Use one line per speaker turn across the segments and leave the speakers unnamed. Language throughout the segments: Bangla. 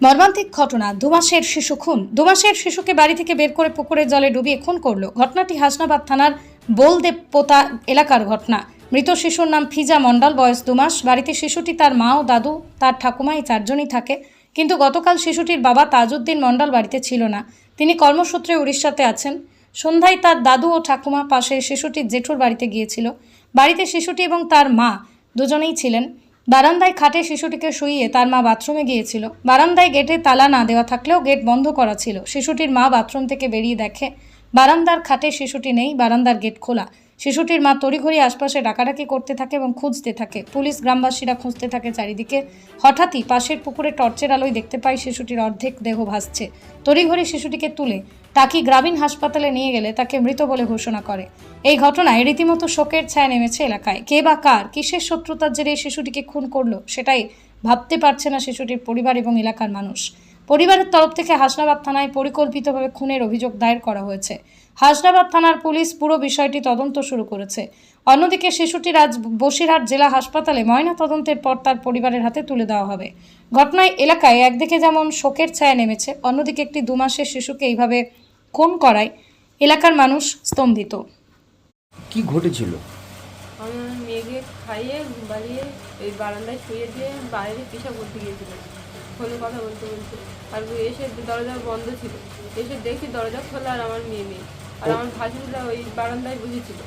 মর্মান্তিক ঘটনা, দুমাসের শিশু খুন। দুমাসের শিশুকে বাড়ি থেকে বের করে পুকুরের জলে ডুবিয়ে খুন করল। ঘটনাটি হাসনাবাদ থানার বোলদেবপোতা এলাকার ঘটনা। মৃত শিশুর নাম ফিজা মণ্ডল, বয়স 2 মাস। বাড়িতে শিশুটি তার মা ও দাদু, তার ঠাকুমা, এই 4 জনই থাকে। কিন্তু গতকাল শিশুটির বাবা তাজউদ্দিন মণ্ডল বাড়িতে ছিল না। তিনি কর্মসূত্রে উড়িষ্যাতে আছেন। সন্ধ্যায় তার দাদু ও ঠাকুমা পাশে শিশুটির জেঠুর বাড়িতে গিয়েছিল। বাড়িতে শিশুটি এবং তার মা দুজনেই ছিলেন। বারান্দায় খাটে শিশুটিকে শুইয়ে তার মা বাথরুমে গিয়েছিল। বারান্দায় গেটে তালা না দেওয়া থাকলেও গেট বন্ধ করা ছিল। শিশুটির মা বাথরুম থেকে বেরিয়ে দেখে বারান্দার খাটে শিশুটি নেই, বারান্দার গেট খোলা। শিশুটির মা তড়িঘড়ি আশপাশে ডাকাডাকি করতে থাকে এবং খুঁজতে থাকে। পুলিশ, গ্রামবাসীরা খুঁজতে থাকে চারিদিকে। হঠাৎই পাশের পুকুরে টর্চের আলোয় দেখতে পায় শিশুটির অর্ধেক দেহ ভাসছে। তড়িঘড়ি শিশুটিকে তুলে টাকি গ্রামীণ হাসপাতালে নিয়ে গেলে তাকে মৃত বলে ঘোষণা করে। এই ঘটনায় রীতিমতো শোকের ছায়া নেমেছে এলাকায়। কে বা কার কিসের শত্রুতার জেরে শিশুটিকে খুন করলো সেটাই ভাবতে পারছে না শিশুটির পরিবার এবং এলাকার মানুষ। পরিবারের তরফ থেকে হাসনাবাদ থানায় পরিকল্পিতভাবে খুনের অভিযোগ দায়ের করা হয়েছে। হাসনাবাদ থানার পুলিশ পুরো বিষয়টি তদন্ত শুরু করেছে। অন্যদিকে শিশুটির আজ বসিরহাট জেলা হাসপাতালে ময়না তদন্তের পর তার পরিবারের হাতে তুলে দেওয়া হবে। ঘটনায় এলাকায় একদিকে যেমন শোকের ছায়া নেমেছে, অন্যদিকে একটি 2 মাসের শিশুকে এইভাবে খুন করায় এলাকার মানুষ স্তম্ভিত।
কি ঘটেছিল?
আমার মেয়েকে খাইয়ে বাড়িয়ে ওই বারান্দায় শুয়ে দিয়ে বাইরে পেশা করতে গিয়েছিল। ফোনে কথা বলতে বলতে আর এসে দরজা বন্ধ ছিল, এসে দেখি দরজা খোলা আর আমার মেয়ে নেই। আর আমার ভাসুররা ওই বারান্দায় বসেছিল।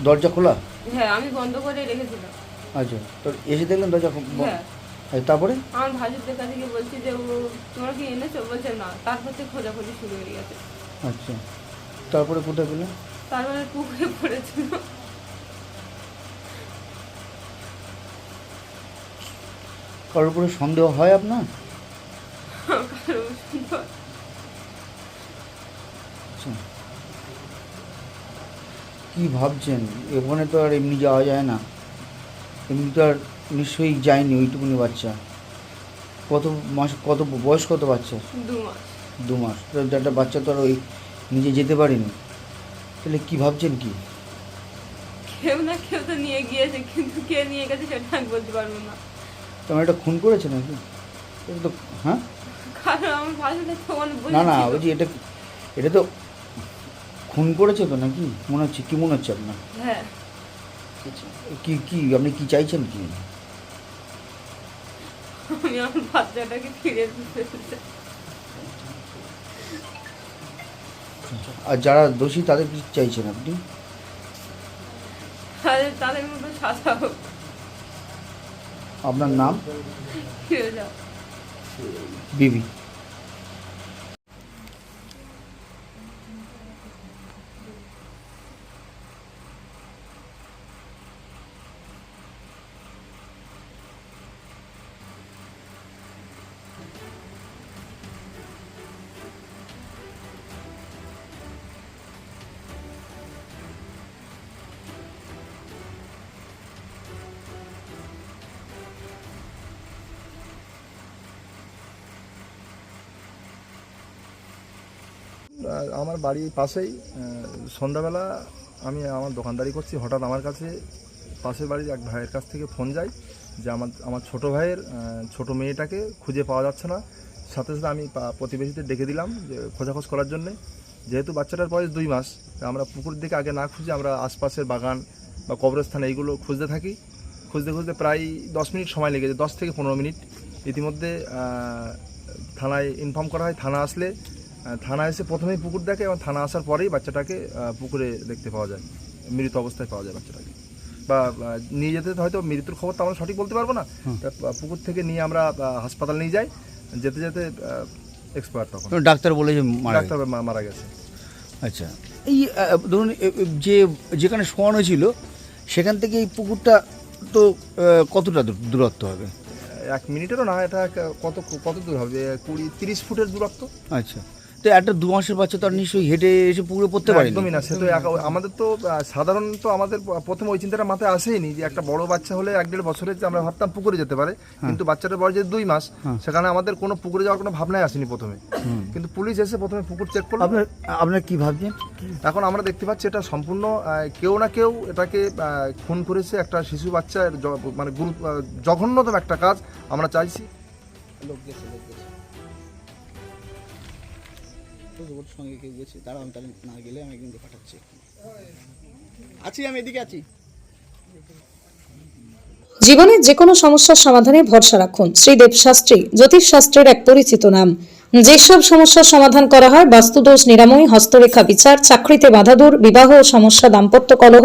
দরজা খোলা?
হ্যাঁ, আমি বন্ধ করে রেখেছিলাম।
আচ্ছা, তো এসে দেখলেন দরজা
হ্যাঁ,
তারপরে?
আমার ভাসুরদের কাছে গিয়ে বলছি যে ও তোমরা কি এনেছো? বলছে না। তারপর থেকে খোঁজাখুঁজি শুরু হয়ে গেছে।
আচ্ছা, তারপরে কোথায় পেলেন?
তারপরে পুকুরে পড়েছিল।
কারোর উপরে সন্দেহ হয় আপনার?
কারো সুন্দর।
আচ্ছা, কি ভাবছেন? ওখানে তো আর এমনি যাওয়া যায় না, এমনি তো আর নিশ্চয়ই যায়নি ওইটুকুনি বাচ্চা। কত মাস, কত বয়স, কত বাচ্চার?
2 মাস।
2 মাস। তো একটা বাচ্চা তো আর ওই নিজে যেতে পারেনি, তাহলে কি ভাবছেন কি?
কেউ না কেউ তো নিয়ে গিয়েছে, কিন্তু কে নিয়ে গেছে সেটা আমি বলতে পারবো না।
তোমার এটা খুন করেছে নাকি? এটা তো, হ্যাঁ,
কারণ আমার ভাষাটা তো অনেক
না না,
বলেছিল।
ওই যে এটা এটা তো খুন করেছে তো নাকি মনে হচ্ছে? কি মনে হচ্ছে আপনার?
হ্যাঁ,
কি কি আপনি কি চাইছেন কি?
আমি আমার বাচ্চাটাকে ফিরে দিতে চাই।
আর যারা দোষী তাদের কি চাইছেন আপনি?
তাদের মতো সাজা হোক।
আপনার নাম?
ফিরে যাও।
বিবি।
আমার বাড়ির পাশেই সন্ধ্যাবেলা আমি আমার দোকানদারি করছি, হঠাৎ আমার কাছে পাশের বাড়ির এক ভাইয়ের কাছ থেকে ফোন যায় যে আমার ছোটো ভাইয়ের ছোটো মেয়েটাকে খুঁজে পাওয়া যাচ্ছে না। সাথে সাথে আমি প্রতিবেশীদের ডেকে দিলাম যে খোঁজাখোঁজ করার জন্যে। যেহেতু বাচ্চাটার বয়স 2 মাস, আমরা পুকুর দিকে আগে না খুঁজে আমরা আশপাশের বাগান বা কবরস্থান এইগুলো খুঁজতে থাকি। খুঁজতে খুঁজতে প্রায় 10 মিনিট সময় লেগেছে, 10 থেকে 15 মিনিট। ইতিমধ্যে থানায় ইনফর্ম করা হয়। থানা আসলে থানা এসে প্রথমেই পুকুর দেখে এবং থানা আসার পরেই বাচ্চাটাকে পুকুরে দেখতে পাওয়া যায়, মৃত অবস্থায় পাওয়া যায় বাচ্চাটাকে। বা নিয়ে যেতে হয়তো মৃত্যুর খবর তো আমরা সঠিক বলতে পারবো না। পুকুর থেকে নিয়ে আমরা হাসপাতাল নিয়ে যাই, যেতে যেতে এক্সপায়ার, তখন
ডাক্তার বলে যে
ডাক্তার মারা গেছে।
আচ্ছা, এই ধরুন যেখানে শোয়ানো ছিল সেখান থেকে এই পুকুরটা তো কতটা দূরত্ব হবে?
1 মিনিটেরও না, এটা কত কত দূর হবে? 20-30 ফুটের দূরত্ব।
আচ্ছা, তো একটা 2 মাসের বাচ্চা তো আর নিশ্চয়ই হেঁটে এসে পুকুরে পড়তে পারে
একদমই না, সে তো আমাদের তো সাধারণত আমাদের প্রথমে ওই চিন্তাটা মাথায় আসেইনি যে একটা বড় বাচ্চা হলে 1-1.5 বছরের যে আমরা ভাবতাম পুকুরে যেতে পারে, কিন্তু বাচ্চাটার বয়স যে 2 মাস, সেখানে আমাদের কোনো পুকুরে যাওয়ার কোনো ভাবনাই আসেনি প্রথমে। কিন্তু পুলিশ এসে প্রথমে পুকুর চেক করলো।
আপনার কি ভাবছেন?
এখন আমরা দেখতে পাচ্ছি এটা সম্পূর্ণ কেউ না কেউ এটাকে খুন করেছে, একটা শিশু বাচ্চার মানে জঘন্যতম একটা কাজ আমরা চাইছি।
লোক গেছে ওর সঙ্গে কেউ গেছে, তারা আমি তাহলে না গেলে আমি কিন্তু পাঠাচ্ছি। আমি এদিকে আছি।
জীবনের যে কোনো সমস্যার সমাধানে ভরসা রাখুন শ্রীদেব শাস্ত্রী, জ্যোতিষ শাস্ত্রের এক পরিচিত নাম। যেসব সমস্যার সমাধান করা হয় বাস্তুদোষ নিরাময়, হস্তরেখা বিচার, চাকরিতে বাধা দূর, বিবাহ সমস্যা, দাম্পত্য কলহ,